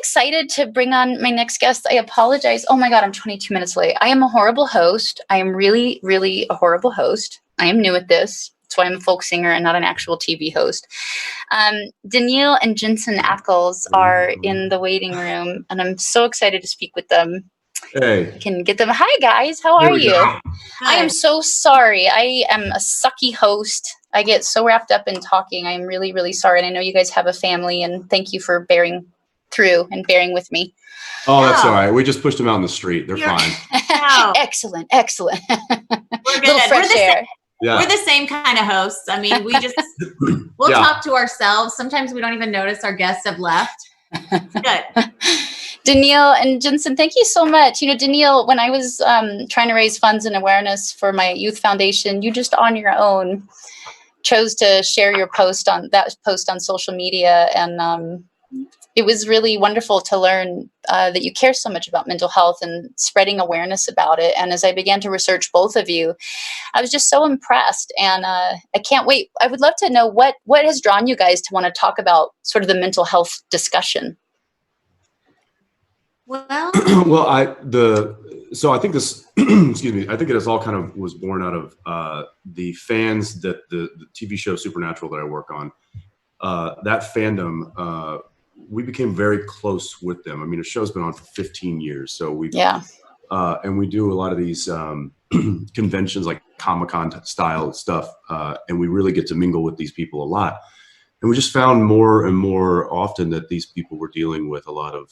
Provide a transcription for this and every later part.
excited to bring on my next guest. I apologize. Oh my God, I'm 22 minutes late. I am a horrible host. I am really, really a horrible host. I am new at this. That's why I'm a folk singer and not an actual TV host. Danneel and Jensen Ackles are in the waiting room, and I'm so excited to speak with them. Hey. I can get them. Hi, guys. How are you? I am so sorry. I am a sucky host. I get so wrapped up in talking. I'm really, really sorry. And I know you guys have a family, and thank you for bearing through and bearing with me. Oh, that's all right. We just pushed them out in the street. They're fine. Excellent. Excellent. We're good. Little fresh air. We're the same kind of hosts. I mean, we just, we'll talk to ourselves. Sometimes we don't even notice our guests have left. It's good. Danneel and Jensen, thank you so much. You know, Danneel, when I was trying to raise funds and awareness for my youth foundation, you just on your own chose to share your post on social media. And it was really wonderful to learn that you care so much about mental health and spreading awareness about it. And as I began to research both of you, I was just so impressed. And I can't wait. I would love to know what has drawn you guys to want to talk about sort of the mental health discussion. Well, I think this, excuse me, I think it is all kind of was born out of the fans that the TV show Supernatural that I work on, that fandom, we became very close with them. I mean, the show's been on for 15 years. So and we do a lot of these conventions like Comic-Con style stuff. And we really get to mingle with these people a lot. And we just found more and more often that these people were dealing with a lot of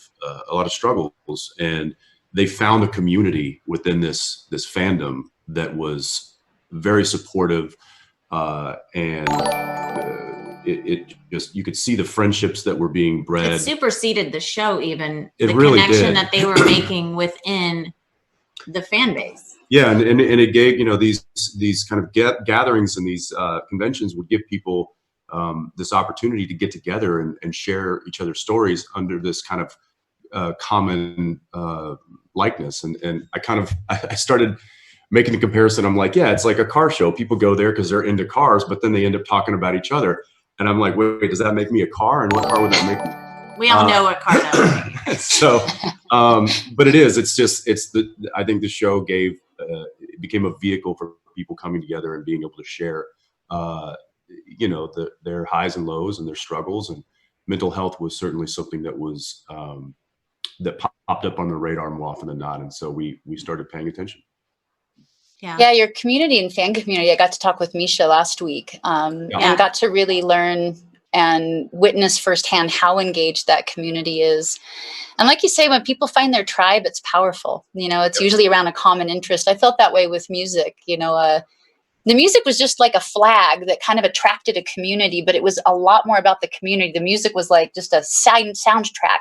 struggles, and they found a community within this fandom that was very supportive, and it just, you could see the friendships that were being bred. It superseded the show, even the really connection that they were making within the fan base. Yeah, and it gave, you know, these kind of gatherings and these conventions would give people this opportunity to get together and share each other's stories under this kind of common likeness. And I started making the comparison. I'm like, yeah, it's like a car show. People go there because they're into cars, but then they end up talking about each other. And I'm like, wait, does that make me a car? And what car would that make me? We all know what car that is. So, but I think the show it became a vehicle for people coming together and being able to share you know, their highs and lows and their struggles, and mental health was certainly something that was that popped up on the radar more often than not, and so we started paying attention. Yeah, your community and fan community. I got to talk with Misha last week, and got to really learn and witness firsthand how engaged that community is. And like you say, when people find their tribe, it's powerful. You know, it's usually around a common interest. I felt that way with music. You know, the music was just like a flag that kind of attracted a community, but it was a lot more about the community. The music was like just a soundtrack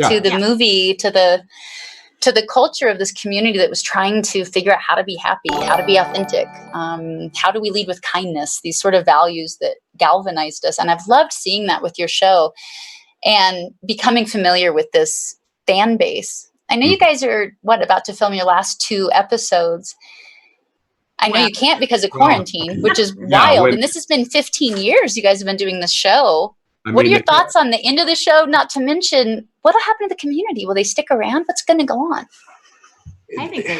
to the movie, to the culture of this community that was trying to figure out how to be happy, how to be authentic, how do we lead with kindness, these sort of values that galvanized us. And I've loved seeing that with your show and becoming familiar with this fan base. I know you guys are, about to film your last 2 episodes. I know you can't because of quarantine, which is wild. And this has been 15 years you guys have been doing this show. What are your thoughts on the end of the show? Not to mention, what'll happen to the community? Will they stick around? What's going to go on? I think they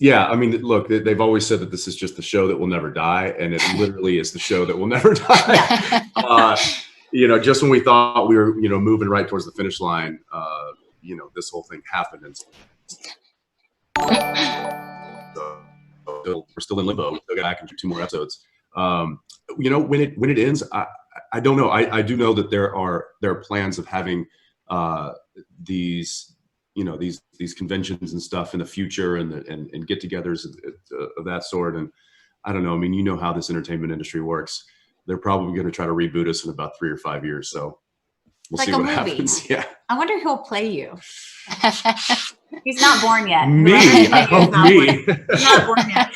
will. I mean, look, they've always said that this is just the show that will never die. And it literally is the show that will never die. You know, just when we thought we were, you know, moving right towards the finish line, you know, this whole thing happened. And we're still in limbo. We'll get back and do 2 more episodes. You know, when it ends, I don't know. I do know that there are plans of having these, you know, these conventions and stuff in the future, and get-togethers of that sort. And I don't know. I mean, you know how this entertainment industry works. They're probably going to try to reboot us in about 3 or 5 years. So we'll see what happens. Yeah. I wonder who'll play you. He's not born yet. Me. I hope me. He's not born yet.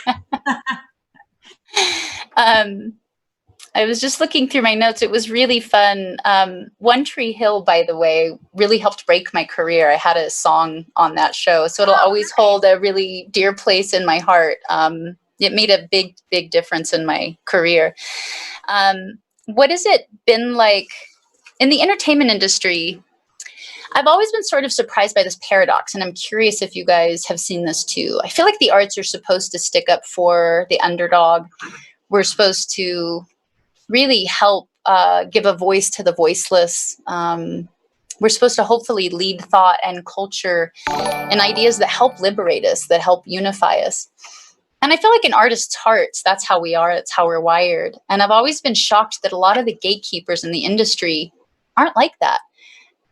I was just looking through my notes. It was really fun. One Tree Hill, by the way, really helped break my career. I had a song on that show, so it'll always hold a really dear place in my heart. It made a big, big difference in my career. What has it been like in the entertainment industry? I've always been sort of surprised by this paradox, and I'm curious if you guys have seen this too. I feel like the arts are supposed to stick up for the underdog. We're supposed to really help give a voice to the voiceless. We're supposed to hopefully lead thought and culture and ideas that help liberate us, that help unify us. And I feel like in artists' hearts, that's how we are. That's how we're wired. And I've always been shocked that a lot of the gatekeepers in the industry aren't like that.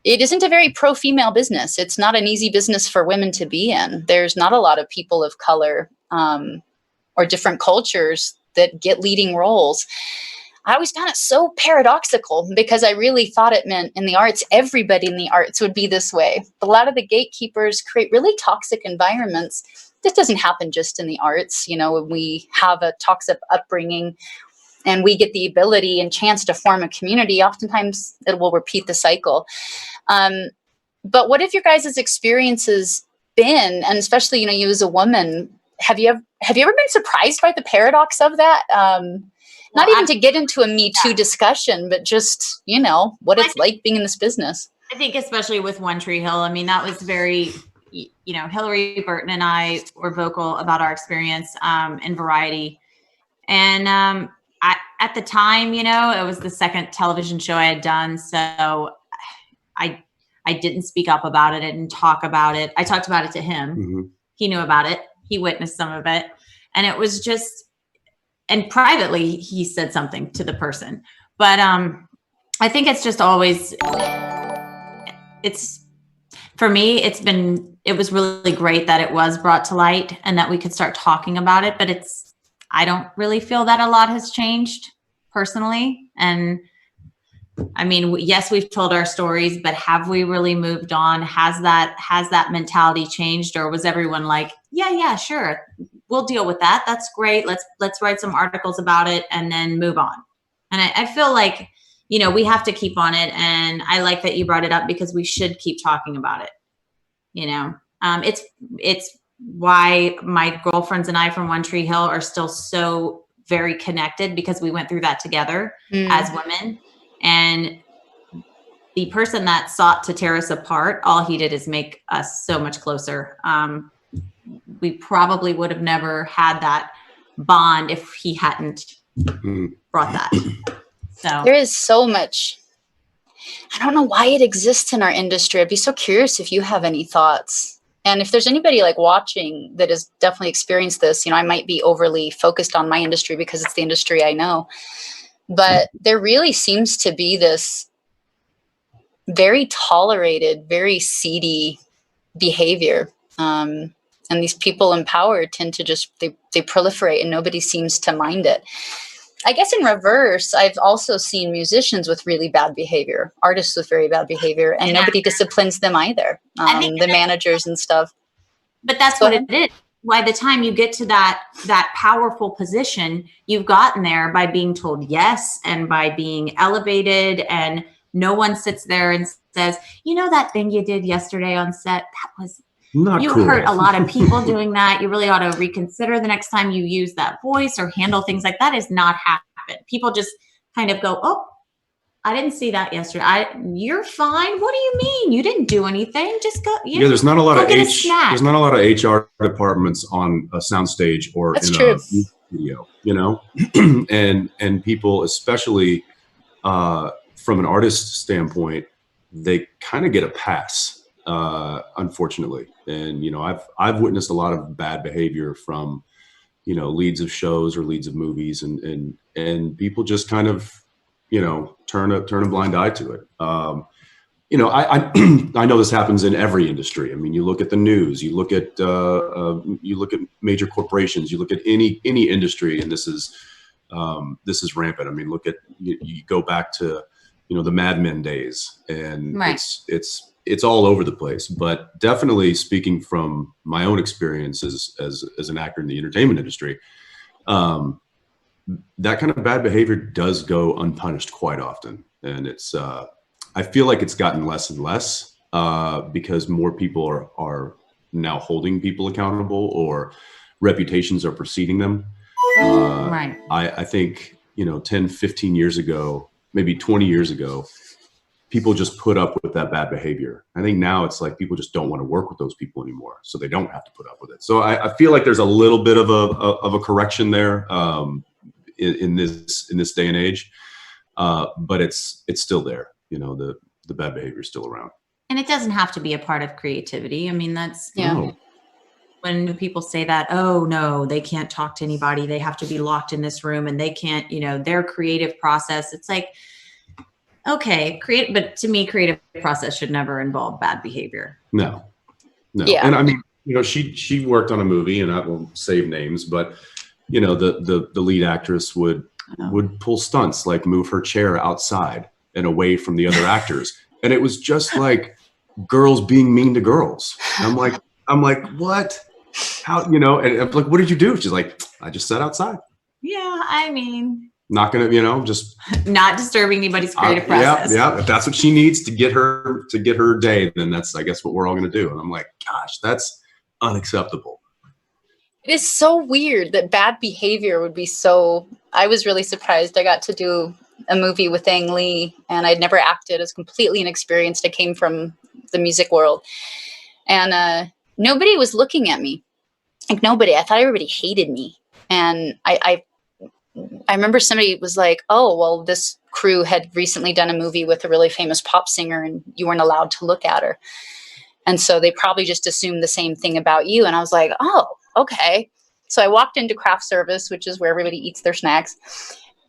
It isn't a very pro-female business. It's not an easy business for women to be in. There's not a lot of people of color or different cultures that get leading roles. I always found it so paradoxical because I really thought it meant in the arts, everybody in the arts would be this way. But a lot of the gatekeepers create really toxic environments. This doesn't happen just in the arts. You know, when we have a toxic upbringing and we get the ability and chance to form a community, oftentimes it will repeat the cycle. But what have your guys' experiences been? And especially, you know, you as a woman, have you ever been surprised by the paradox of that? Not even to get into a Me Too discussion, but just, you know, what it's like being in this business. I think especially with One Tree Hill, I mean, that was very, you know, Hillary Burton and I were vocal about our experience in Variety. And at the time, you know, it was the second television show I had done. So I didn't speak up about it. I didn't talk about it. I talked about it to him. Mm-hmm. He knew about it. He witnessed some of it. And it was just, and privately, he said something to the person. But I think it's just always, for me, it was really great that it was brought to light and that we could start talking about it. But I don't really feel that a lot has changed personally. And I mean, yes, we've told our stories, but have we really moved on? Has that mentality changed, or was everyone like, yeah, sure, we'll deal with that. That's great. Let's write some articles about it and then move on. And I feel like, you know, we have to keep on it. And I like that you brought it up because we should keep talking about it. You know, it's why my girlfriends and I from One Tree Hill are still so very connected, because we went through that together as women. And the person that sought to tear us apart, all he did is make us so much closer. We probably would have never had that bond if he hadn't brought that. So there is so much. I don't know why it exists in our industry. I'd be so curious if you have any thoughts. And if there's anybody like watching that has definitely experienced this, you know, I might be overly focused on my industry because it's the industry I know. But there really seems to be this very tolerated, very seedy behavior. And these people in power tend to just, they proliferate and nobody seems to mind it. I guess in reverse, I've also seen musicians with really bad behavior, artists with very bad behavior, and nobody disciplines them either, the managers and stuff. But that's what it is. By the time you get to that powerful position, you've gotten there by being told yes and by being elevated, and no one sits there and says, you know, that thing you did yesterday on set, that was not you cool. Hurt a lot of people doing that. You really ought to reconsider the next time you use that voice or handle things like that. Is not happen. People just kind of go, oh, I didn't see that yesterday. You're fine. What do you mean? You didn't do anything. Just go. Yeah, there's not a lot of there's not a lot of HR departments on a soundstage or That's in true. a video, you know, and people, especially from an artist standpoint, they kind of get a pass, unfortunately. And you know, I've witnessed a lot of bad behavior from, you know, leads of shows or leads of movies, and people just kind of, you know, turn a blind eye to it. You know, I know this happens in every industry. I mean, you look at the news, you look at major corporations, you look at any industry, and this is rampant. I mean, look at you go back to, you know, the Mad Men days, and right. It's all over the place. But definitely speaking from my own experience as an actor in the entertainment industry, that kind of bad behavior does go unpunished quite often. And it's, I feel like it's gotten less and less because more people are now holding people accountable, or reputations are preceding them. Right. I think, you know, 10, 15 years ago, maybe 20 years ago, people just put up with that bad behavior. I think now it's like people just don't want to work with those people anymore, so they don't have to put up with it. So I feel like there's a little bit of a correction there in this day and age, but it's still there. You know, the bad behavior is still around. And it doesn't have to be a part of creativity. I mean, that's No. When people say that, oh no, they can't talk to anybody. They have to be locked in this room and they can't, you know, their creative process. It's like, okay, but to me, creative process should never involve bad behavior. No. Yeah. And I mean, you know, she worked on a movie, and I won't save names, but you know, the lead actress would pull stunts, like move her chair outside and away from the other actors. And it was just like girls being mean to girls. And I'm like, what? How, you know, and I'm like, what did you do? She's like, I just sat outside. Yeah, I mean, not gonna, you know, just not disturbing anybody's creative process. Yeah. If that's what she needs to get her day, then that's, I guess, what we're all gonna do. And I'm like, gosh, that's unacceptable. It is so weird that bad behavior would be so. I was really surprised. I got to do a movie with Ang Lee, and I'd never acted. I was completely inexperienced. I came from the music world, and nobody was looking at me. Like nobody. I thought everybody hated me, and I remember somebody was like, "Oh, well, this crew had recently done a movie with a really famous pop singer, and you weren't allowed to look at her, and so they probably just assumed the same thing about you." And I was like, "Oh, okay." So I walked into craft service, which is where everybody eats their snacks.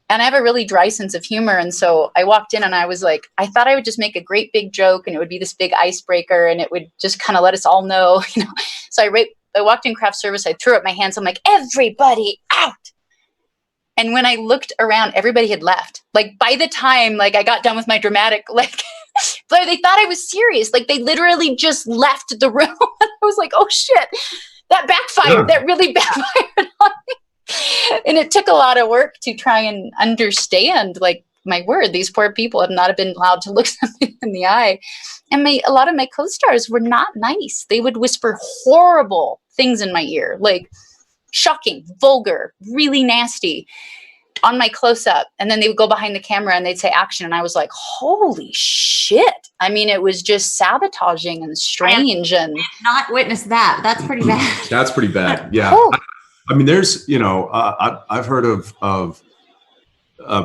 And I have a really dry sense of humor. And so I walked in and I was like, I thought I would just make a great big joke and it would be this big icebreaker and it would just kind of let us all know, you know. So I walked in craft service. I threw up my hands. I'm like, everybody out. And when I looked around, everybody had left. Like by the time like I got done with my dramatic, like they thought I was serious. Like they literally just left the room. I was like, oh shit, that backfired. Yeah. That really backfired on me. And it took a lot of work to try and understand, like, my word, these poor people have not been allowed to look something in the eye. And a lot of my co-stars were not nice. They would whisper horrible things in my ear, like shocking, vulgar, really nasty on my close-up. And then they would go behind the camera and they'd say action. And I was like, holy shit. I mean, it was just sabotaging and strange. And not witness that. That's pretty bad. That's pretty bad. Yeah. I mean, there's, you know, I've heard of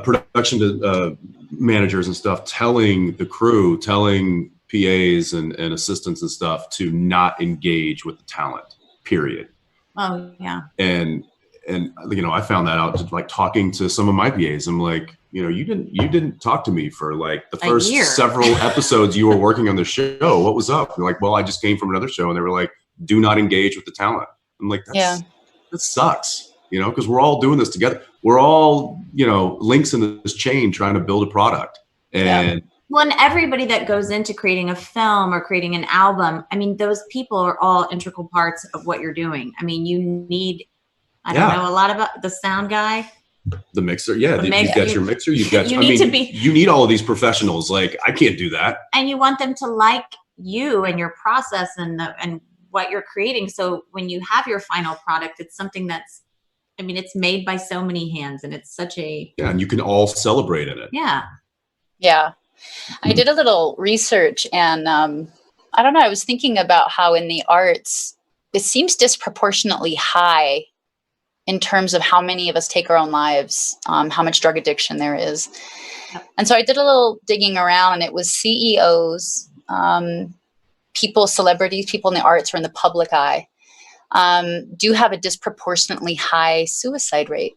production managers and stuff telling the crew, telling PAs and assistants and stuff to not engage with the talent, period. Oh, yeah. And you know, I found that out just like talking to some of my PAs. I'm like, you know, you didn't talk to me for like the first several episodes you were working on the show. What was up? You're like, well, I just came from another show, and they were like, do not engage with the talent. I'm like, that sucks, you know, because we're all doing this together. We're all, you know, links in this chain trying to build a product. And well, and everybody that goes into creating a film or creating an album, I mean, those people are all integral parts of what you're doing. I mean, you need, I don't know a lot about the sound guy. The mixer. Yeah. You've got your mixer. You've got, you need all of these professionals. Like, I can't do that. And you want them to like you and your process and what you're creating. So when you have your final product, it's something that's, I mean, it's made by so many hands and it's such a... Yeah, and you can all celebrate in it. Yeah. Yeah. I did a little research and I don't know, I was thinking about how in the arts, it seems disproportionately high in terms of how many of us take our own lives, how much drug addiction there is. Yep. And so I did a little digging around and it was CEOs, people, celebrities, people in the arts or in the public eye, do have a disproportionately high suicide rate.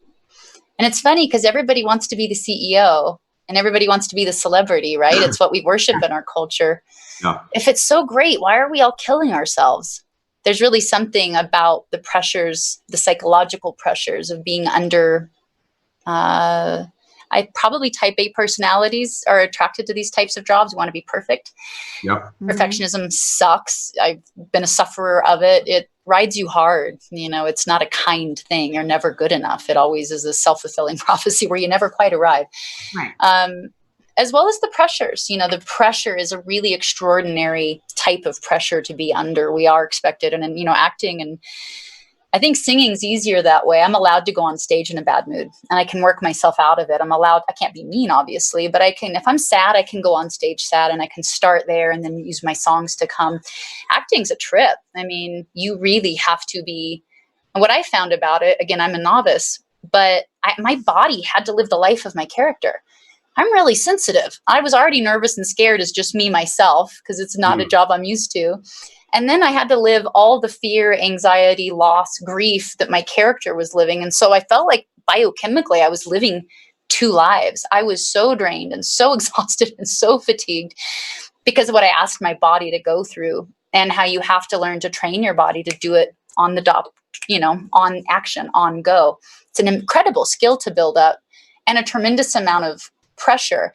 And it's funny because everybody wants to be the CEO and everybody wants to be the celebrity, right? It's what we worship in our culture. Yeah. If it's so great, why are we all killing ourselves? There's really something about the pressures, the psychological pressures of being under, probably type A personalities are attracted to these types of jobs. We want to be perfect. Yep. Perfectionism sucks. I've been a sufferer of it. It rides you hard. You know, it's not a kind thing. You're never good enough. It always is a self-fulfilling prophecy where you never quite arrive. Right. As well as the pressures. You know, the pressure is a really extraordinary type of pressure to be under. We are expected, and you know, acting and I think singing's easier that way. I'm allowed to go on stage in a bad mood and I can work myself out of it. I can't be mean, obviously, but if I'm sad, I can go on stage sad and I can start there and then use my songs to come. Acting's a trip. I mean, you really have to be, and what I found about it, again, I'm a novice, but my body had to live the life of my character. I'm really sensitive. I was already nervous and scared as just me, myself, because it's not a job I'm used to. And then I had to live all the fear, anxiety, loss, grief that my character was living. And so I felt like biochemically I was living two lives. I was so drained and so exhausted and so fatigued because of what I asked my body to go through, and how you have to learn to train your body to do it on the dot, on action, on go. It's an incredible skill to build up and a tremendous amount of pressure.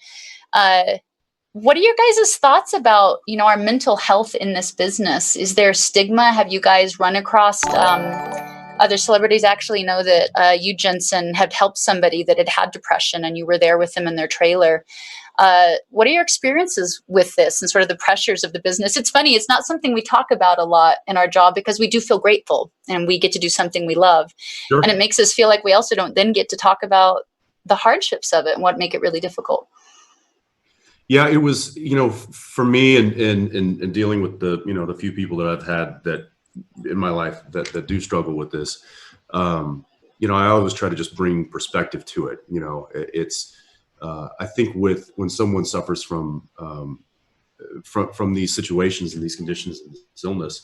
What are your guys' thoughts about, our mental health in this business? Is there stigma? Have you guys run across other celebrities? Actually know that you, Jensen, had helped somebody that had depression and you were there with them in their trailer. What are your experiences with this and sort of the pressures of the business? It's funny, it's not something we talk about a lot in our job because we do feel grateful and we get to do something we love. Sure. And it makes us feel like we also don't then get to talk about the hardships of it and what make it really difficult. Yeah, it was, for me and dealing with the few people that I've had that in my life that do struggle with this, I always try to just bring perspective to it. It's, I think when someone suffers from these situations and these conditions and this illness,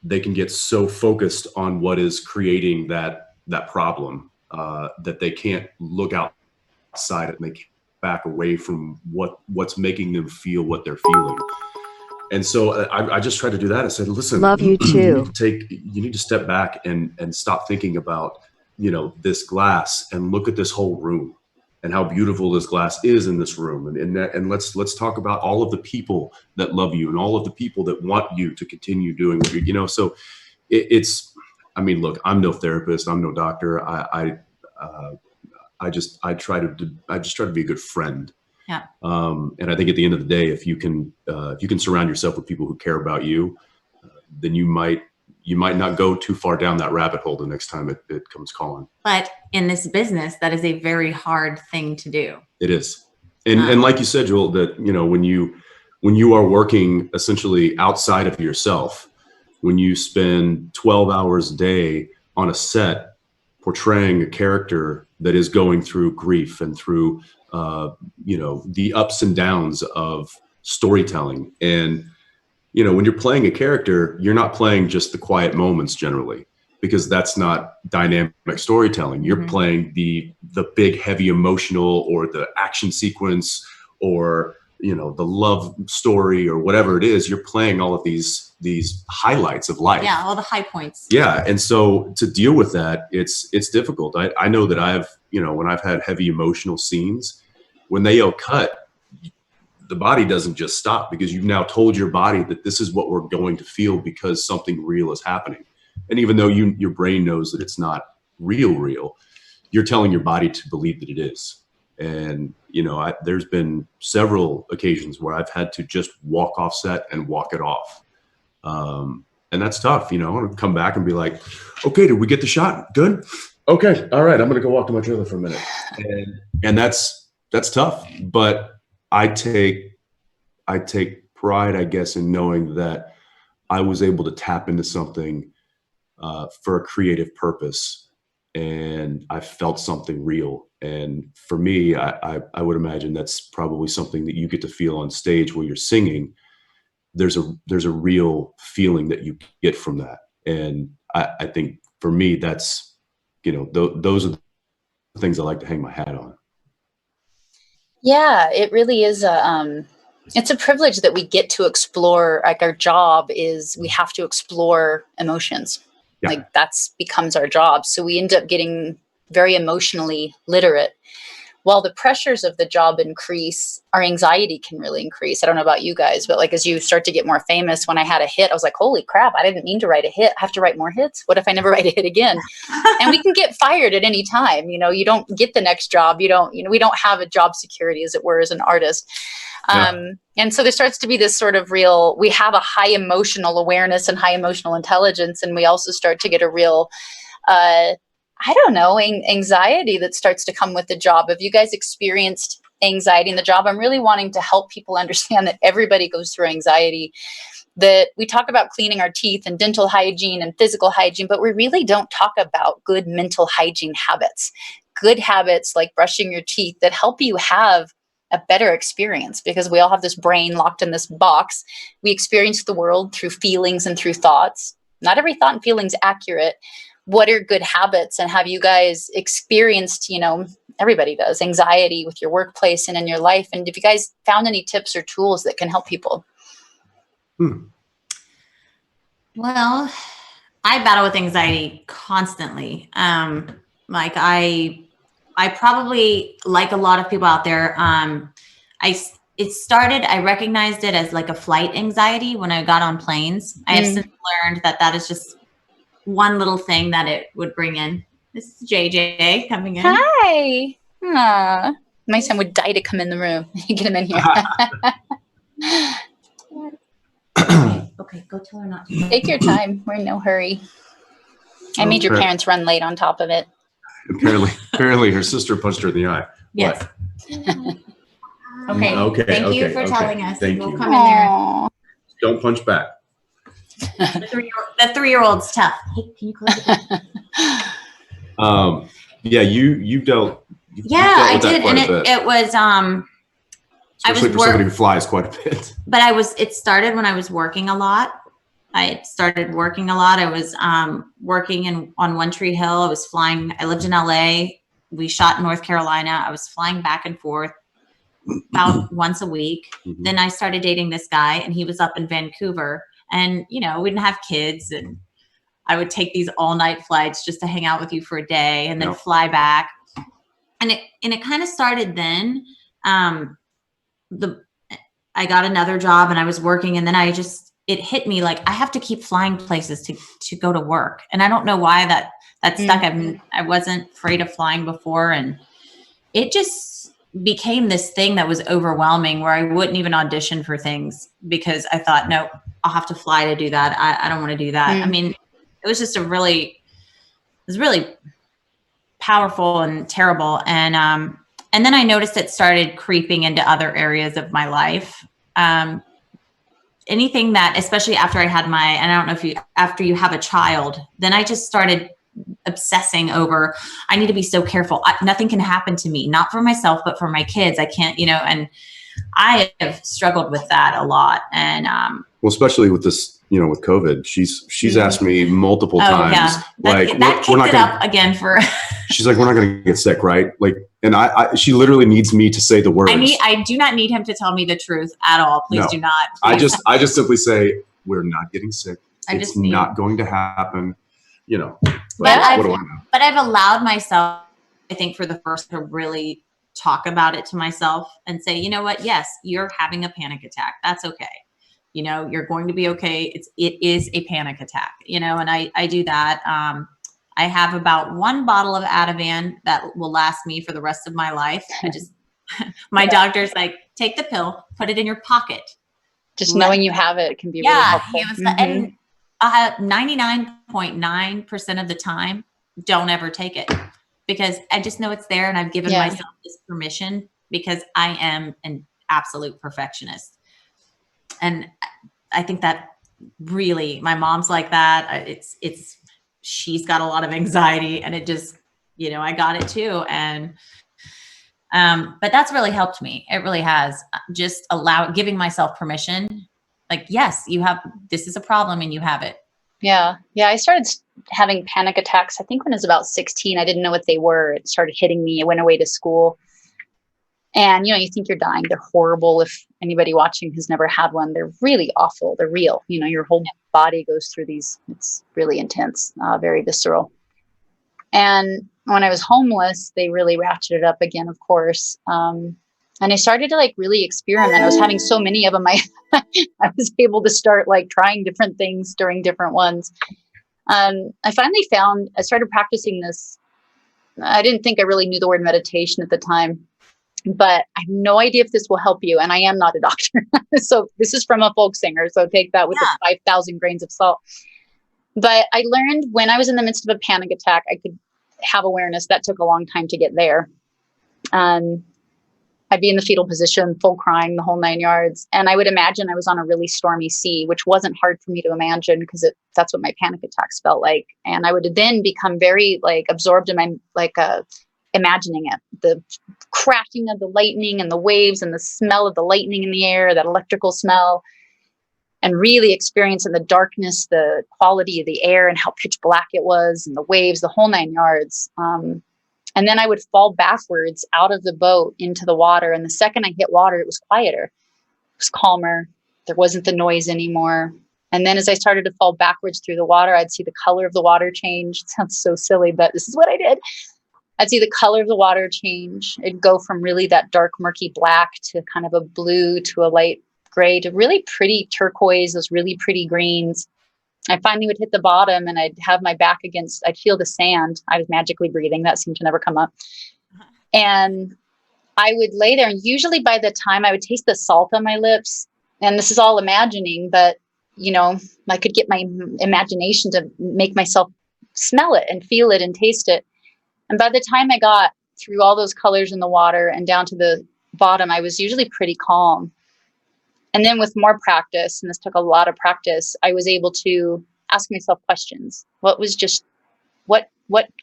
they can get so focused on what is creating that problem that they can't look outside it, and they can't back away from what's making them feel what they're feeling. And so I just tried to do that. I said, listen, love you too. You need to step back and stop thinking about, this glass, and look at this whole room and how beautiful this glass is in this room. And let's talk about all of the people that love you and all of the people that want you to continue doing what you're, so look, I'm no therapist. I'm no doctor. I just try to be a good friend. Yeah. And I think at the end of the day, if you can surround yourself with people who care about you, then you might not go too far down that rabbit hole the next time it comes calling. But in this business, that is a very hard thing to do. It is. And like you said, Joel, that, when you are working essentially outside of yourself, when you spend 12 hours a day on a set portraying a character that is going through grief and through, the ups and downs of storytelling. And, when you're playing a character, you're not playing just the quiet moments generally, because that's not dynamic storytelling. You're playing the big, heavy emotional, or the action sequence, or, the love story, or whatever it is. You're playing all of these highlights of life. Yeah, all the high points. Yeah. And so to deal with that, it's difficult. I know that when I've had heavy emotional scenes, when they yell cut, the body doesn't just stop, because you've now told your body that this is what we're going to feel because something real is happening. And even though your brain knows that it's not real, you're telling your body to believe that it is. And, there's been several occasions where I've had to just walk off set and walk it off. And that's tough. I want to come back and be like, okay, did we get the shot? Good. Okay. All right. I'm going to go walk to my trailer for a minute. And that's tough, but I take pride, I guess, in knowing that I was able to tap into something for a creative purpose, and I felt something real. And for me, I would imagine that's probably something that you get to feel on stage where you're singing. There's a real feeling that you get from that. And I think for me, that's, those are the things I like to hang my hat on. Yeah, it really is it's a privilege that we get to explore. Like, our job is, we have to explore emotions. Yeah. Like, becomes our job. So we end up getting very emotionally literate, while the pressures of the job increase, our anxiety can really increase. I don't know about you guys, but like as you start to get more famous, when I had a hit, I was like, holy crap, I didn't mean to write a hit. I have to write more hits. What if I never write a hit again? And we can get fired at any time. You don't get the next job. We don't have a job security, as it were, as an artist. And so there starts to be this sort of we have a high emotional awareness and high emotional intelligence. And we also start to get a real, anxiety that starts to come with the job. Have you guys experienced anxiety in the job? I'm really wanting to help people understand that everybody goes through anxiety, that we talk about cleaning our teeth and dental hygiene and physical hygiene, but we really don't talk about good mental hygiene habits, good habits like brushing your teeth that help you have a better experience, because we all have this brain locked in this box. We experience the world through feelings and through thoughts. Not every thought and feeling is accurate. What are good habits? And have you guys experienced, everybody does, anxiety with your workplace and in your life? And have you guys found any tips or tools that can help people? Well, I battle with anxiety constantly. Like I probably, like a lot of people out there, I recognized it as like a flight anxiety when I got on planes. I have since learned that is just one little thing that it would bring in. This is JJ coming in. Hi. My son would die to come in the room. Get him in here. Okay, go tell her not to. Take your time. We're in no hurry. I made your parents run late on top of it. Apparently her sister punched her in the eye. Yes. Okay. Thank you for telling us. We'll come in there. Don't punch back. The 3-year-old's tough. Hey, can you close it? You dealt. I did, and it was especially for somebody who flies quite a bit. But it started when I was working a lot. I was working on One Tree Hill. I was flying. I lived in LA. We shot in North Carolina. I was flying back and forth about once a week. Mm-hmm. Then I started dating this guy, and he was up in Vancouver. And, we didn't have kids, and I would take these all-night flights just to hang out with you for a day and then fly back. And it kind of started then. I got another job and I was working, and then it hit me like I have to keep flying places to go to work. And I don't know why that stuck. I wasn't afraid of flying before, and it just became this thing that was overwhelming, where I wouldn't even audition for things because I thought, no, I'll have to fly to do that. I don't want to do that. I mean, it was just really powerful and terrible. And then I noticed it started creeping into other areas of my life. Anything that, especially after I had and I don't know after you have a child, then I just started obsessing over, I need to be so careful. Nothing can happen to me, not for myself, but for my kids. I can't, and I have struggled with that a lot. And, well, especially with this, with COVID, she's asked me multiple times, that kicked it up again for, she's like, we're not going to get sick. Right. Like, and she literally needs me to say the words. I do not need him to tell me the truth at all. Please do not. Please. I just simply say, we're not getting sick. It's not going to happen. But I've allowed myself, I think, for the first to really talk about it to myself and say, you know what? Yes, you're having a panic attack. That's okay. You're going to be okay. It is a panic attack, and I do that. I have about 1 bottle of Ativan that will last me for the rest of my life. My doctor's like, take the pill, put it in your pocket. Just knowing you have it can be really helpful. And 99.9% of the time, don't ever take it, because I just know it's there, and I've given myself this permission, because I am an absolute perfectionist. And I think that really, my mom's like that. She's got a lot of anxiety, and it just, I got it too. And, but that's really helped me. It really has. Just giving myself permission. Like, yes, this is a problem and you have it. Yeah. I started having panic attacks, I think when I was about 16. I didn't know what they were. It started hitting me. I went away to school. And, you think you're dying. They're horrible. If anybody watching has never had one, they're really awful. They're real. Your whole body goes through these. It's really intense, very visceral. And when I was homeless, they really ratcheted up again, of course. And I started to like really experiment. I was having so many of them. I was able to start like trying different things during different ones. I finally found, I started practicing this. I didn't think I really knew the word meditation at the time, but I have no idea if this will help you. And I am not a doctor. So this is from a folk singer. So take that with the 5,000 grains of salt. But I learned when I was in the midst of a panic attack, I could have awareness. That took a long time to get there. I'd be in the fetal position, full crying, the whole 9 yards. And I would imagine I was on a really stormy sea, which wasn't hard for me to imagine because that's what my panic attacks felt like. And I would then become very like absorbed in my, like imagining it, the crashing of the lightning and the waves and the smell of the lightning in the air, that electrical smell, and really experiencing the darkness, the quality of the air and how pitch black it was and the waves, the whole 9 yards. And then I would fall backwards out of the boat into the water. And the second I hit water, it was quieter. It was calmer. There wasn't the noise anymore. And then as I started to fall backwards through the water, I'd see the color of the water change. It sounds so silly, but this is what I did. I'd see the color of the water change. It'd go from really that dark, murky black to kind of a blue to a light gray to really pretty turquoise, those really pretty greens. I finally would hit the bottom and I'd have my back against, I'd feel the sand. I was magically breathing. That seemed to never come up. And I would lay there. And usually by the time I would taste the salt on my lips, and this is all imagining, but you know, I could get my imagination to make myself smell it and feel it and taste it. And by the time I got through all those colors in the water and down to the bottom, I was usually pretty calm. And then with more practice, and this took a lot of practice, I was able to ask myself questions. What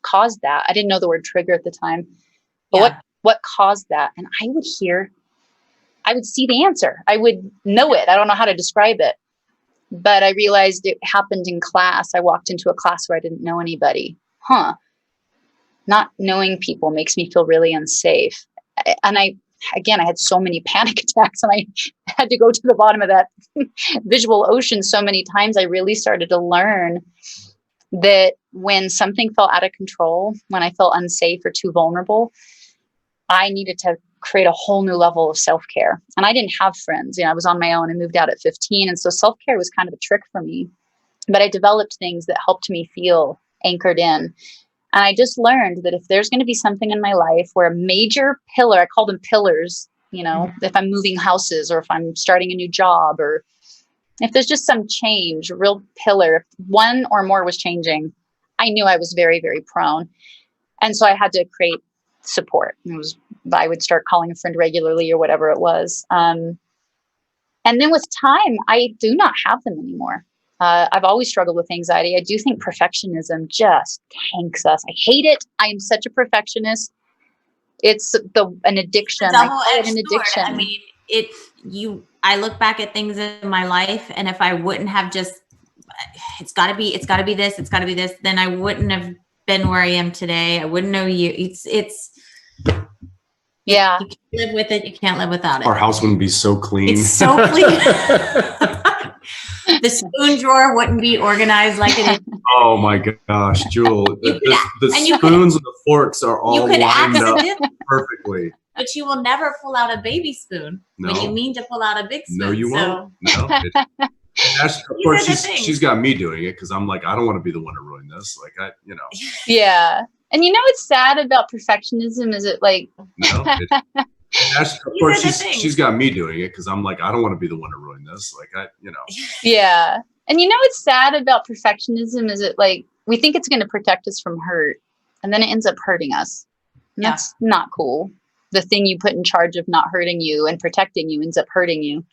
caused that? I didn't know the word trigger at the time, but what caused that? And I would see the answer. I would know it. I don't know how to describe it, but I realized it happened in class. I walked into a class where I didn't know anybody. Not knowing people makes me feel really unsafe. And I had so many panic attacks and I had to go to the bottom of that visual ocean so many times. I really started to learn that when something felt out of control, when I felt unsafe or too vulnerable, I needed to create a whole new level of self-care. And I didn't have friends. You know, I was on my own and moved out at 15. And so self-care was kind of a trick for me, but I developed things that helped me feel anchored in. And I just learned that if there's going to be something in my life where a major pillar, I call them pillars, you know, if I'm moving houses or if I'm starting a new job or if there's just some change, a real pillar, if one or more was changing, I knew I was very, very prone. And so I had to create support. I would start calling a friend regularly or whatever it was. And then with time, I do not have them anymore. I've always struggled with anxiety. I do think perfectionism just tanks us. I hate it. I am such a perfectionist. It's an addiction. Double-edged sword. I mean, I look back at things in my life, and if I wouldn't have just, it's got to be this, then I wouldn't have been where I am today. I wouldn't know you. Yeah. You can't live with it. You can't live without it. Our house wouldn't be so clean. It's so clean. The spoon drawer wouldn't be organized like it is. Oh my gosh, Jewel. The spoons and the forks are all lined up perfectly. But you will never pull out a baby spoon when you mean to pull out a big spoon. No, you won't. No. Of course, she's got me doing it because I'm like, I don't want to be the one to ruin this. Like, Yeah. And you know what's sad about perfectionism is it like... No. Of course, she's got me doing it because I'm like, I don't want to be the one to ruin this. Like, Yeah. And you know what's sad about perfectionism is it like, we think it's going to protect us from hurt. And then it ends up hurting us. And that's not cool. The thing you put in charge of not hurting you and protecting you ends up hurting you.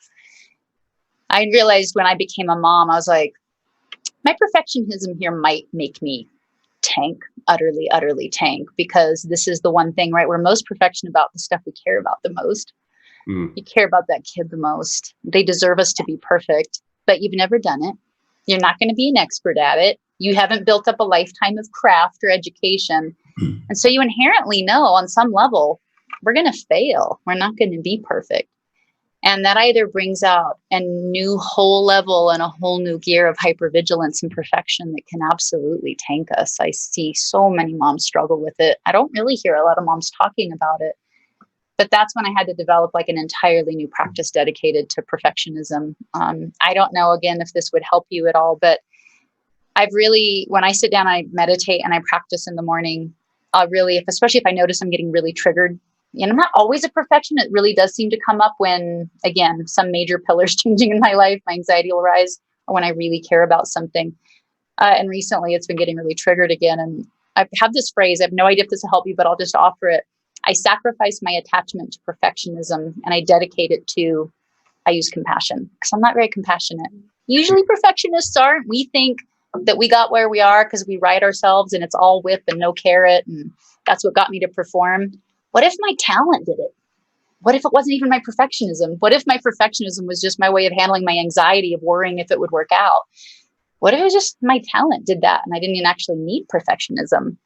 I realized when I became a mom, I was like, my perfectionism here might make me utterly tank, because this is the one thing, right? We're most perfection about the stuff we care about the most. You care about that kid the most. They deserve us to be perfect, but you've never done it. You're not going to be an expert at it. You haven't built up a lifetime of craft or education. And so you inherently know on some level, we're going to fail. We're not going to be perfect. And that either brings out a new whole level and a whole new gear of hypervigilance and perfection that can absolutely tank us. I see so many moms struggle with it. I don't really hear a lot of moms talking about it. But that's when I had to develop like an entirely new practice dedicated to perfectionism. I don't know, again, if this would help you at all, but I've really, when I sit down, I meditate and I practice in the morning, especially if I notice I'm getting really triggered. And I'm not always a perfectionist. It really does seem to come up when, again, some major pillars changing in my life, my anxiety will rise, or when I really care about something. And recently it's been getting really triggered again. And I have this phrase, I have no idea if this will help you, but I'll just offer it. I sacrifice my attachment to perfectionism and I dedicate it to, I use compassion because I'm not very compassionate. Usually perfectionists aren't. We think that we got where we are because we write ourselves and it's all whip and no carrot. And that's what got me to perform. What if my talent did it? What if it wasn't even my perfectionism? What if my perfectionism was just my way of handling my anxiety of worrying if it would work out? What if it was just my talent did that and I didn't even actually need perfectionism?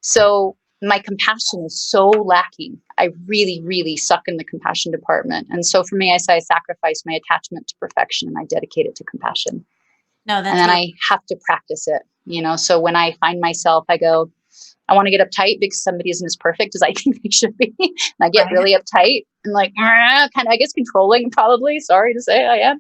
So my compassion is so lacking. I really, really suck in the compassion department. And so for me, I say I sacrifice my attachment to perfection and I dedicate it to compassion. No, that's and then I have to practice it, so when I find myself, I go, I want to get uptight because somebody isn't as perfect as I think they should be. And I get really uptight and like, kind of, I guess, controlling probably. Sorry to say I am.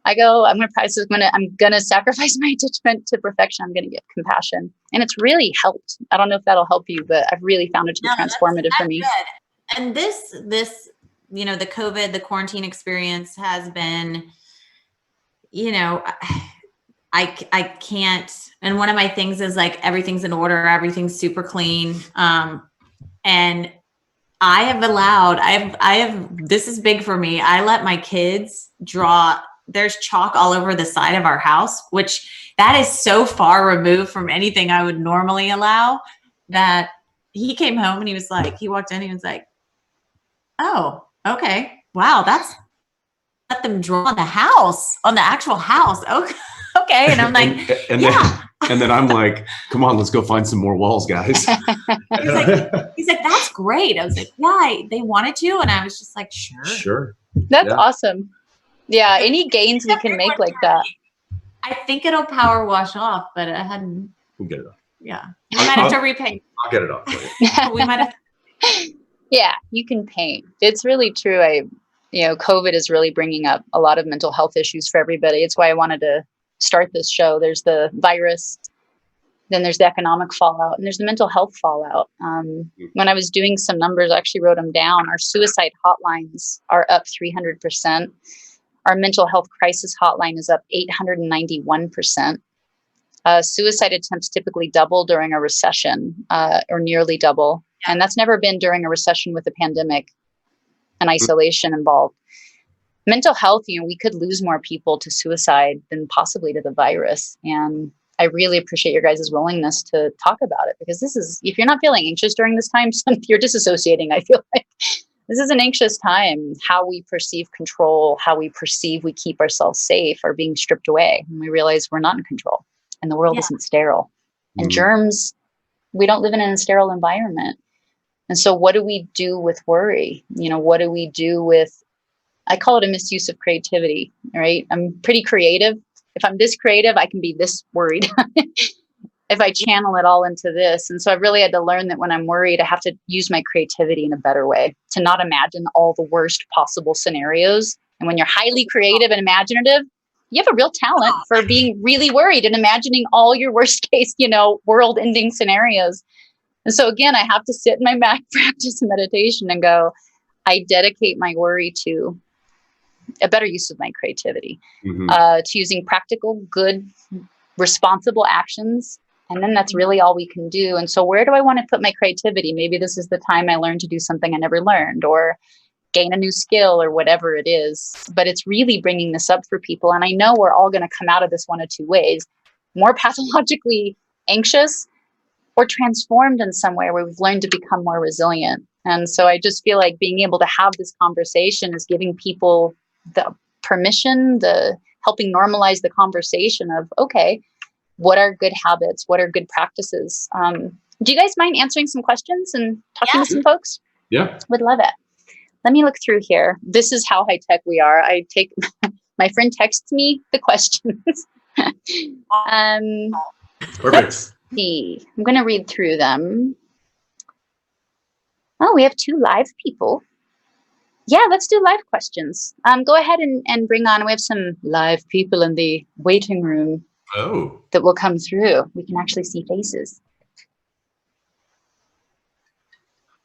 I go, I'm going to practice. I'm going to sacrifice my attachment to perfection. I'm going to get compassion. And it's really helped. I don't know if that'll help you, but I've really found it to be transformative for me. Good. And this, the COVID, the quarantine experience has been, I can't, and one of my things is like, everything's in order, everything's super clean. And I have, this is big for me. I let my kids draw, there's chalk all over the side of our house, which that is so far removed from anything I would normally allow, that he came home and he walked in, he was like, oh, okay. Wow. Let them draw on the actual house. Okay. And I'm like, and then I'm like, come on, let's go find some more walls, guys. he's like, that's great. I was like, yeah, they wanted to. And I was just like, sure. That's awesome. Yeah. Any gains we can make like that. I think it'll power wash off, but I hadn't. We'll get it off. Yeah. We might have to repaint. I'll get it off for you. We might have. Yeah, you can paint. It's really true. COVID is really bringing up a lot of mental health issues for everybody. It's why I wanted to start this show. There's the virus, then there's the economic fallout, and there's the mental health fallout. When I was doing some numbers, I actually wrote them down. Our suicide hotlines are up 300%. Our mental health crisis hotline is up 891%. Suicide attempts typically double during a recession, or nearly double. And that's never been during a recession with a pandemic and isolation involved. Mental health, we could lose more people to suicide than possibly to the virus. And I really appreciate your guys' willingness to talk about it, because if you're not feeling anxious during this time, you're disassociating. I feel like this is an anxious time. How we perceive control, how we perceive we keep ourselves safe are being stripped away. And we realize we're not in control and the world isn't sterile. And germs, we don't live in a sterile environment. And so what do we do with worry? What do we do with, I call it a misuse of creativity, right? I'm pretty creative. If I'm this creative, I can be this worried if I channel it all into this. And so I really had to learn that when I'm worried, I have to use my creativity in a better way, to not imagine all the worst possible scenarios. And when you're highly creative and imaginative, you have a real talent for being really worried and imagining all your worst case, world ending scenarios. And so again, I have to sit in my practice and meditation and go, I dedicate my worry to a better use of my creativity, to using practical, good, responsible actions. And then that's really all we can do. And so where do I want to put my creativity? Maybe this is the time I learned to do something I never learned, or gain a new skill, or whatever it is. But it's really bringing this up for people. And I know we're all going to come out of this one of two ways: more pathologically anxious, or transformed in some way where we've learned to become more resilient. And so I just feel like being able to have this conversation is giving people the permission, the helping normalize the conversation of, okay, what are good habits? What are good practices? Do you guys mind answering some questions and talking to some folks? Yeah. Would love it. Let me look through here. This is how high tech we are. I take my friend texts me the questions. Perfect. Let's see. I'm going to read through them. Oh, we have 2 live people. Yeah, let's do live questions. Go ahead and bring on. We have some live people in the waiting room. Oh. That will come through. We can actually see faces.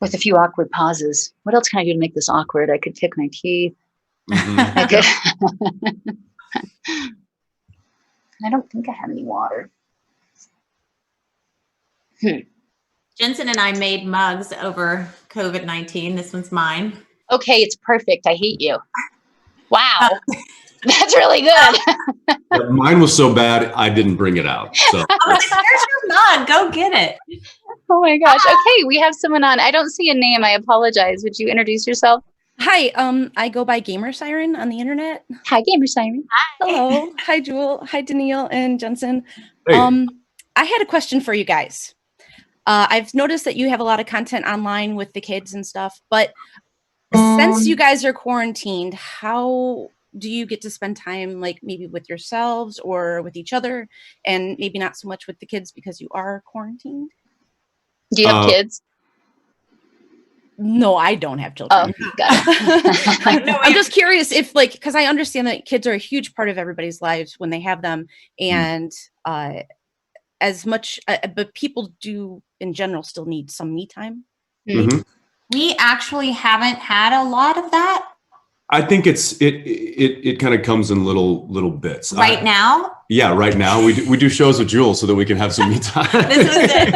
With a few awkward pauses. What else can I do to make this awkward? I could pick my teeth. Mm-hmm. I could. I don't think I have any water. Jensen and I made mugs over COVID-19. This one's mine. Okay, it's perfect. I hate you. Wow. That's really good. Yeah, mine was so bad, I didn't bring it out. So I was like, there's your mug. Go get it. Oh my gosh. Okay, we have someone on. I don't see a name. I apologize. Would you introduce yourself? Hi, I go by Gamer Siren on the internet. Hi, Gamer Siren. Hello. Hi, Jewel. Hi, Danneel and Jensen. Hey. I had a question for you guys. I've noticed that you have a lot of content online with the kids and stuff, but since you guys are quarantined, how do you get to spend time, like maybe with yourselves or with each other, and maybe not so much with the kids because you are quarantined? Do you have kids? No, I don't have children. Oh, got it. I'm just curious if, like, because I understand that kids are a huge part of everybody's lives when they have them, and as much, but people do in general still need some me time. Mm-hmm. We actually haven't had a lot of that. I think it kind of comes in little bits. Right now? Yeah, right now we do shows with Jewel so that we can have some me time. This was it.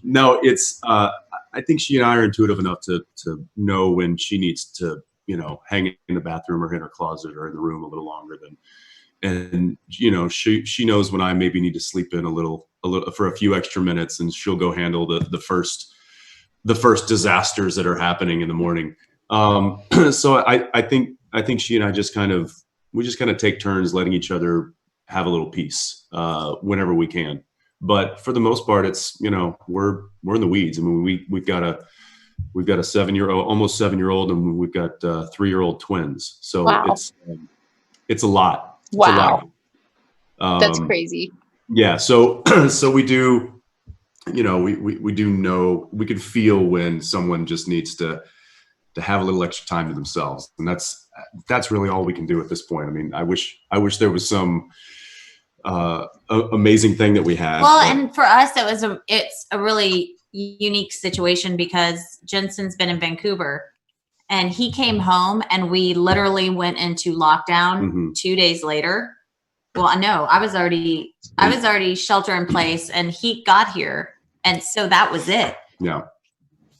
No, it's I think she and I are intuitive enough to know when she needs to, hang in the bathroom or in her closet or in the room a little longer and she knows when I maybe need to sleep in a little for a few extra minutes, and she'll go handle the first disasters that are happening in the morning. So I think she and I just kind of take turns letting each other have a little peace whenever we can. But for the most part, it's we're in the weeds. I mean, we've got a 7-year-old, almost 7-year-old, and we've got 3-year-old twins. So wow. It's a lot. Wow, that's Um, crazy. Yeah. So we do. We do know, we can feel when someone just needs to have a little extra time to themselves, and that's really all we can do at this point. I mean, I wish there was some amazing thing that we had. Well, and for us, it's a really unique situation because Jensen's been in Vancouver, and he came home, and we literally went into lockdown 2 days later. Well, no, I was already shelter in place, and he got here. And so that was it. Yeah.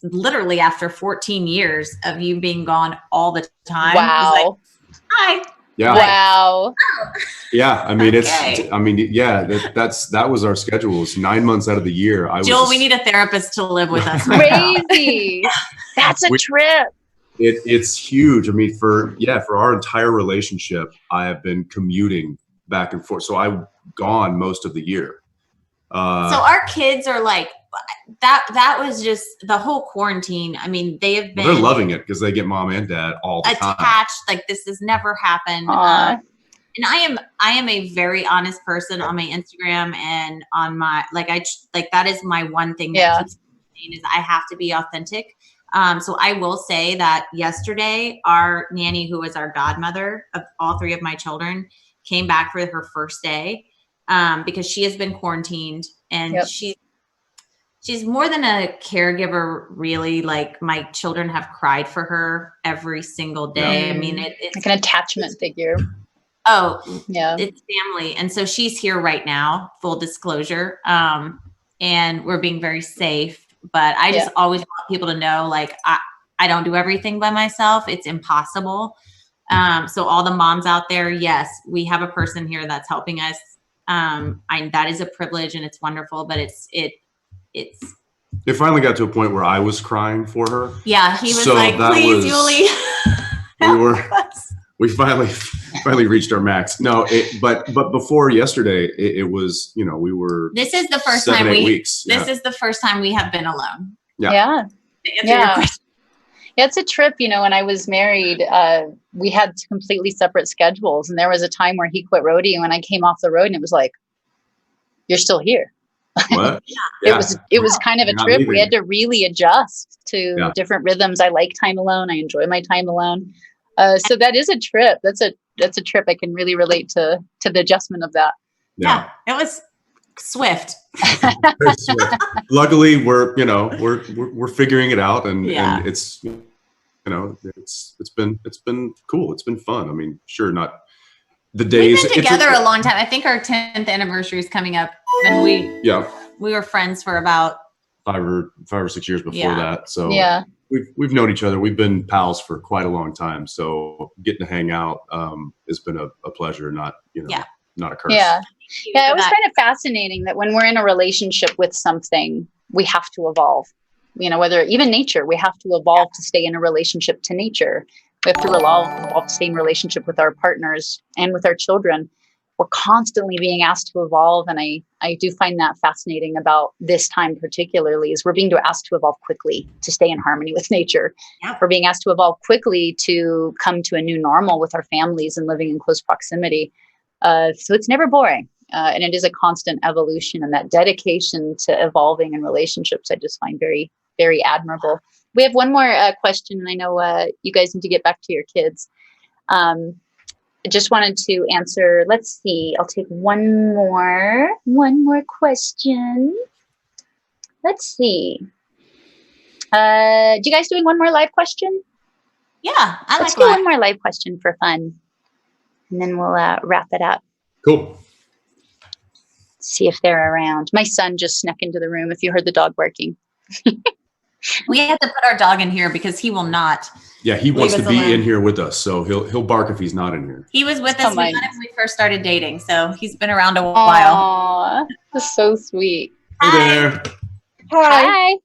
Literally after 14 years of you being gone all the time. Wow. Like, hi. Yeah. Wow. Yeah. I mean, Okay. that was our schedule. It's 9 months out of the year. Joel, we need a therapist to live with us. Crazy. That's a trip. It's huge. I mean, for our entire relationship, I have been commuting back and forth. So I'm gone most of the year. So our kids are like, that was just the whole quarantine. I mean, they have been. They're loving it because they get mom and dad all the time. Attached. Like, this has never happened. And I am a very honest person on my Instagram and on my, that is my one thing that keeps me sane, is I have to be authentic. So I will say that yesterday, our nanny, who was our godmother of all 3 of my children, came back for her first day. Because she has been quarantined, and she's more than a caregiver, really. Like, my children have cried for her every single day. I mean, it's like an attachment figure. Oh, yeah. It's family. And so she's here right now, full disclosure. And we're being very safe, but I just always want people to know, like, I don't do everything by myself. It's impossible. So all the moms out there, yes, we have a person here that's helping us. That is a privilege, and it's wonderful, but it finally got to a point where I was crying for her. Yeah. He was like, please, Julie. We finally reached our max. No, but before yesterday, it was, we were. This is the first 7, time 8 weeks. This is the first time we have been alone. Yeah. To answer your question. It's a trip. When I was married, we had completely separate schedules, and there was a time where he quit roadie, and when I came off the road, and it was like, "You're still here." What? It was kind of a trip. We had to really adjust to different rhythms. I like time alone. I enjoy my time alone. So that is a trip. That's a trip. I can really relate to the adjustment of that. Yeah, it was swift. Luckily, we're figuring it out, and it's it's been cool. It's been fun. I mean, sure, not the days. We've been together a long time. I think our 10th anniversary is coming up, and we were friends for about 5 or 6 years before that. So we've known each other. We've been pals for quite a long time. So getting to hang out has been a pleasure, not a curse. Yeah. Yeah, it was kind of fascinating that when we're in a relationship with something, we have to evolve. Whether even nature, we have to evolve to stay in a relationship to nature. We have to evolve to stay in relationship with our partners and with our children. We're constantly being asked to evolve. And I do find that fascinating about this time particularly, is we're being asked to evolve quickly to stay in harmony with nature. Yeah. We're being asked to evolve quickly to come to a new normal with our families and living in close proximity. So it's never boring. And it is a constant evolution, and that dedication to evolving in relationships, I just find very, very admirable. We have one more question, and I know you guys need to get back to your kids. I just wanted to answer. Let's see. I'll take one more question. Let's see. Do you guys doing one more live question? Yeah, let's do one more live question for fun, and then we'll wrap it up. Cool. See if they're around. My son just snuck into the room. If you heard the dog barking. We have to put our dog in here because he will not. Yeah, he wants to be in here with us, so he'll bark if he's not in here. He was with us when we first started dating, so he's been around a while. Aww, that's so sweet. Hey there. Hi.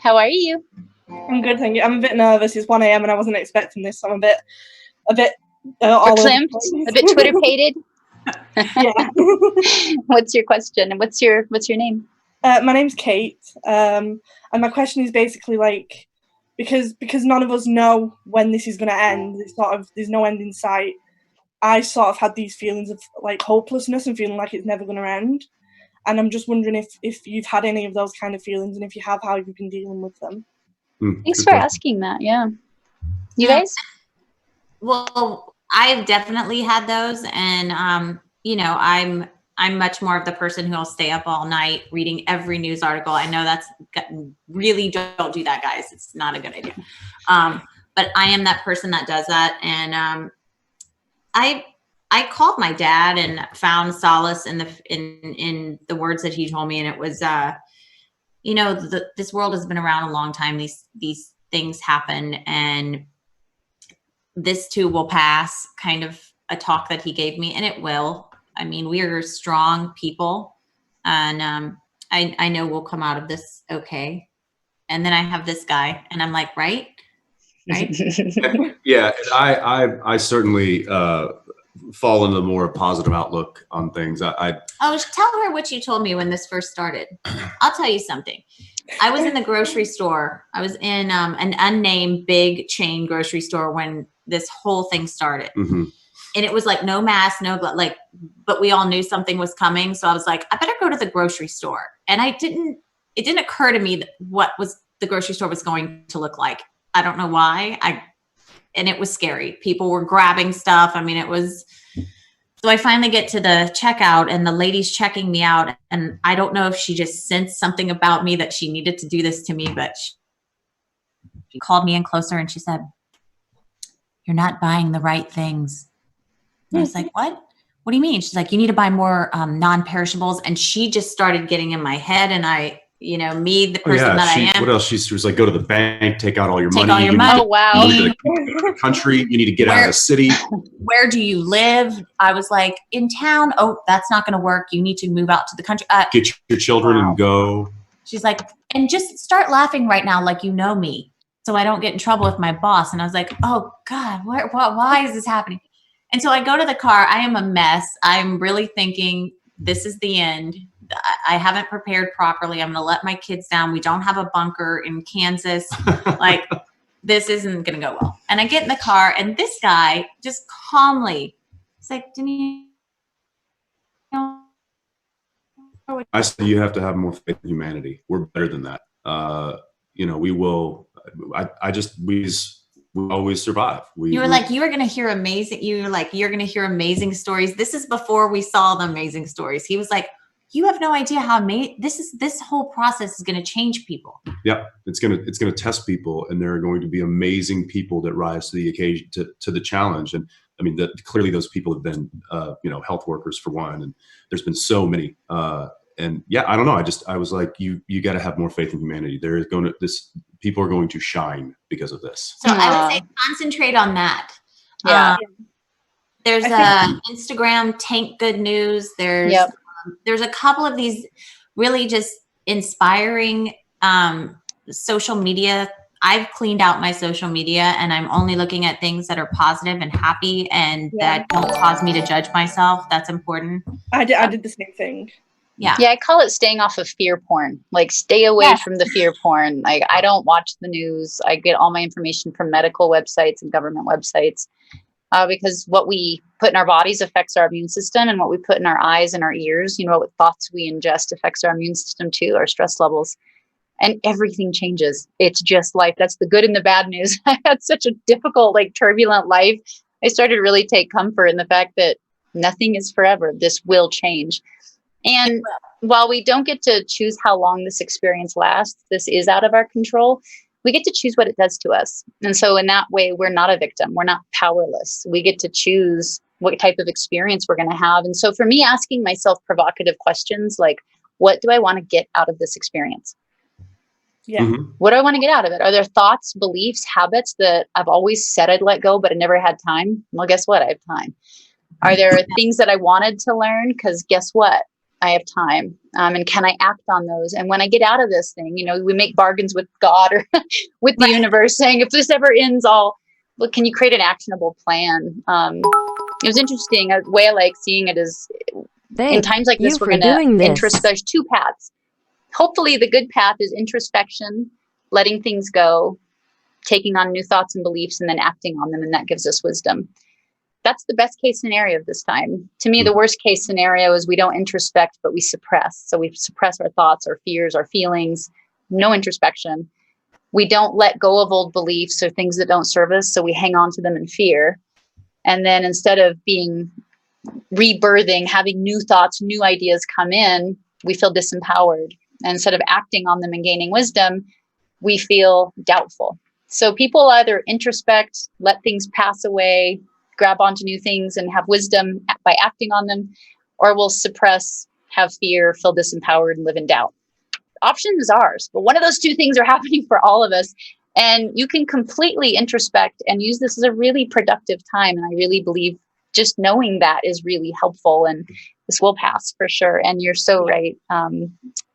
How are you? I'm good, thank you. I'm a bit nervous. It's 1 a.m. and I wasn't expecting this. So I'm a bit verklempt, a bit Twitter-pated. Yeah. What's your question, and what's your name? My name's Kate, and my question is basically like, because none of us know when this is going to end. It's there's no end in sight. I sort of had these feelings of like hopelessness and feeling like it's never going to end. And I'm just wondering if you've had any of those kind of feelings, and if you have, how you've been dealing with them. Thanks for asking that. Yeah. You guys? Well, I've definitely had those, and I'm much more of the person who will stay up all night reading every news article. I know that's really, don't do that, guys. It's not a good idea. But I am that person that does that, and I called my dad and found solace in the words that he told me, and it was this world has been around a long time. These things happen, and this too will pass, kind of a talk that he gave me, and it will. I mean, we are strong people, and I know we'll come out of this okay. And then I have this guy, and I'm like, right? Yeah, I certainly fall into more positive outlook on things. Tell her what you told me when this first started. I'll tell you something. I was in the grocery store. I was in an unnamed big chain grocery store when this whole thing started. Mm-hmm. And it was like no mask, no glove, but we all knew something was coming. So I was like, I better go to the grocery store. And it didn't occur to me that what the grocery store was going to look like. I don't know why. And it was scary. People were grabbing stuff. I mean, so I finally get to the checkout, and the lady's checking me out. And I don't know if she just sensed something about me that she needed to do this to me, but she called me in closer and she said, "You're not buying the right things." And I was like, what? What do you mean? She's like, you need to buy more non-perishables. And she just started getting in my head, and the person that I am. What else? She was like, go to the bank, take out all your money. Take all your money. Oh, wow. You need to the country. You need to get out of the city. Where do you live? I was like, in town. Oh, that's not going to work. You need to move out to the country. Get your children and go. She's like, and just start laughing right now like you know me, so I don't get in trouble with my boss. And I was like, oh, God, why is this happening? And so I go to the car. I am a mess. I'm really thinking this is the end. I haven't prepared properly. I'm going to let my kids down. We don't have a bunker in Kansas. this isn't going to go well. And I get in the car, and this guy just calmly, he's like, Danneel, I said you have to have more faith in humanity. We're better than that. You know, we will. We always survive. You were like, you are going to hear amazing. You were like, you're going to hear amazing stories. This is before we saw the amazing stories. He was like, you have no idea how this whole process is going to change people. Yeah, it's going to test people, and there are going to be amazing people that rise to the occasion, to the challenge. And I mean, clearly those people have been, you know, health workers for one, and there's been so many. And yeah, I don't know. I was like, you got to have more faith in humanity. There is people are going to shine because of this. So I would say concentrate on that. Yeah. There's Instagram, Tank Good News. There's a couple of these really just inspiring social media. I've cleaned out my social media, and I'm only looking at things that are positive and happy and that don't cause me to judge myself. That's important. I did the same thing. Yeah. Yeah, I call it staying off of fear porn. Like, stay away from the fear porn. Like, I don't watch the news. I get all my information from medical websites and government websites, because what we put in our bodies affects our immune system, and what we put in our eyes and our ears, you know, what thoughts we ingest affects our immune system too, our stress levels, and everything changes. It's just life. That's the good and the bad news. I had such a difficult, like, turbulent life. I started to really take comfort in the fact that nothing is forever. This will change. And while we don't get to choose how long this experience lasts, this is out of our control. We get to choose what it does to us. And so in that way, we're not a victim. We're not powerless. We get to choose what type of experience we're going to have. And so for me, asking myself provocative questions like, what do I want to get out of this experience? Yeah. Mm-hmm. What do I want to get out of it? Are there thoughts, beliefs, habits that I've always said I'd let go, but I never had time? Well, guess what? I have time. Are there things that I wanted to learn? Because guess what? I have time. And can I act on those? And when I get out of this thing, you know, we make bargains with God or with the universe saying, if this ever ends, look, can you create an actionable plan? It was interesting. A way I like seeing it is in times like this, we're going to there's two paths. Hopefully the good path is introspection, letting things go, taking on new thoughts and beliefs, and then acting on them. And that gives us wisdom. That's the best case scenario of this time. To me, the worst case scenario is we don't introspect, but we suppress. So we suppress our thoughts, our fears, our feelings, no introspection. We don't let go of old beliefs or things that don't serve us. So we hang on to them in fear. And then instead of being rebirthing, having new thoughts, new ideas come in, we feel disempowered. And instead of acting on them and gaining wisdom, we feel doubtful. So people either introspect, let things pass away, grab onto new things and have wisdom by acting on them, or will suppress, have fear, feel disempowered, and live in doubt. The option is ours, but one of those two things are happening for all of us. And you can completely introspect and use this as a really productive time. And I really believe just knowing that is really helpful, and this will pass for sure. And you're so right.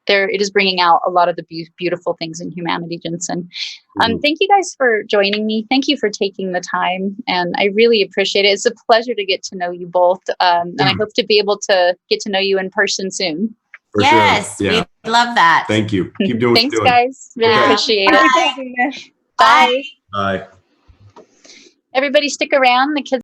It is bringing out a lot of the beautiful things in humanity, Jensen. Thank you guys for joining me. Thank you for taking the time. And I really appreciate it. It's a pleasure to get to know you both. And I hope to be able to get to know you in person soon. Yes, sure. Yeah. We love that. Thank you. Keep doing Thanks, guys. Really appreciate it. Bye. Bye. Bye. Everybody stick around. The kids